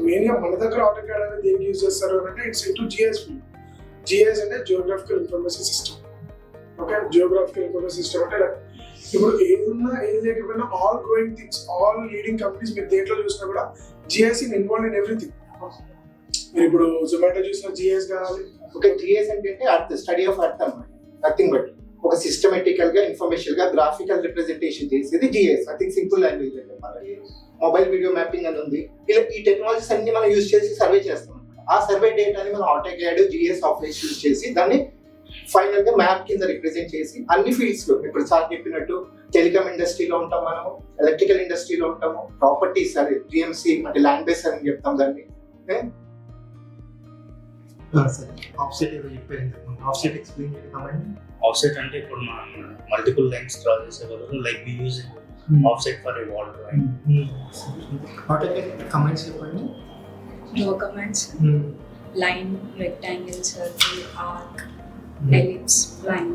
మెయిన్గా మన దగ్గర AutoCAD అనేది దేనికి యూజ్ చేస్తారు అంటే it's into GIS field. GIS అంటే geographical information system. Okay, geographical information system అంటే లైక్ ఇప్పుడు ఏదున్నా ఏది లేకపోయినా all growing things, all leading companies మీరు దేంట్లో చూసినా కూడా GIS ఇన్వాల్వ్ ఇన్ ఎవ్రీథింగ్. మీరు ఇప్పుడు జొమాటో చూసినా GIS కావాలి. ఓకే, GIS అంటే అర్త్, స్టడీ ఆఫ్ అర్త్ అన్నమాట. నథింగ్ బట్ ఒక సిస్టమేటికల్ గా, ఇన్ఫర్మేషన్ గా, గ్రాఫికల్ రిప్రజెంటేషన్ చేసేది GIS. I think simple language అంటే మనకి మొబైల్ వీడియో మ్యాపింగ్ అని ఉంది. ఇలా ఈ టెక్నాలజీస్ అన్ని మనం యూజ్ చేసి సర్వే చేస్తాం. ఆ సర్వే డేటాని మనం AutoCAD, GIS సాఫ్ట్వేర్స్ యూజ్ చేసి దాన్ని ఫైనల్ గా మ్యాప్ కింద రిప్రజెంట్ చేసి అన్ని ఫీల్డ్స్ లో, ఇప్పుడు సార్ చెప్పినట్టు టెలికాం ఇండస్ట్రీలో ఉంటాం మనము, ఎలక్ట్రికల్ ఇండస్ట్రీలో ఉంటాము, ప్రాపర్టీస్ అదే GMC అంటే ల్యాండ్ బేస్ అని చెప్తాం దాన్ని. ఆఫ్సెట్ ఏదో చెప్పారు ఇంతకు. ఆఫ్సెట్ ఎక్స్ప్లెయిన్ చేద్దామండి. ఆఫ్సెట్ అంటే ఇప్పుడు మనం మల్టిపుల్ లైన్స్ డ్రా చేసే బదులు like we use offset for a wall drawing. AutoCAD commands చెప్పండి. Draw commands, line, rectangle, circle, arc, ellipse, line.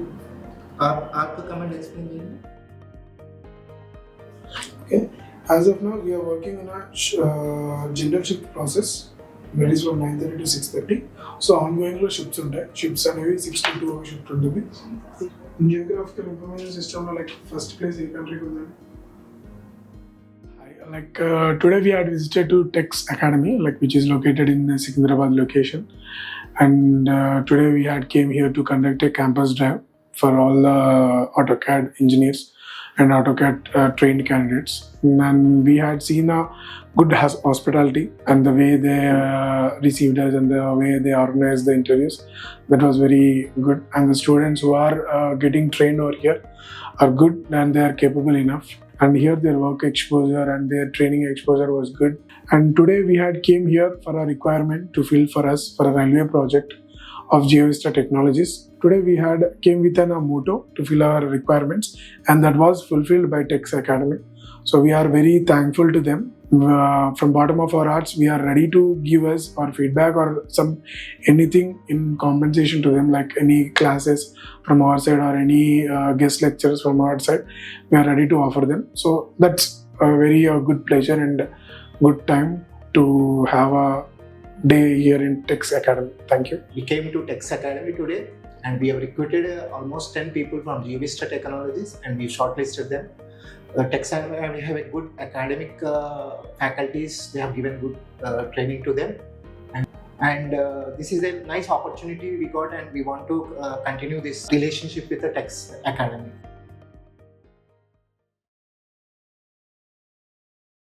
Arc command explain చేయండి. Okay, as of now we are working on a general shift process. That is from 9:30 to 6:30. So ongoing లో shifts ఉంటాయి. Shifts అనేవి 6 to 2 shift ఉంటుంది. Geographical information system లో like first place ఏ కంట్రీకి ఉందండి? Like today we had visited to Teks Academy, like which is located in the Secunderabad location, and today we had came here to conduct a campus drive for all the AutoCAD engineers and AutoCAD trained candidates, and we had seen a good hospitality and the way they received us and the way they organized the interviews. That was very good, and the students who are getting trained over here are good and they are capable enough, and here their work exposure and their training exposure was good. And today we had came here for a requirement to fill for us for a railway project of Geo Vista technologies. Today we had came with a motto to fill our requirements, and that was fulfilled by Teks Academy. So we are very thankful to them. From bottom of our hearts, we are ready to give us our feedback or some anything in compensation to them, like any classes from our side or any guest lectures from our side. We are ready to offer them. So that's a very good pleasure and good time to have a day here in Teks Academy. Thank you. We came to Teks Academy today and we have recruited almost 10 people from Geo Vista Technologies and we shortlisted them. Teks Academy have a good academic faculties. They have given good training to them, and this is a nice opportunity we got, and we want to continue this relationship with the Teks Academy.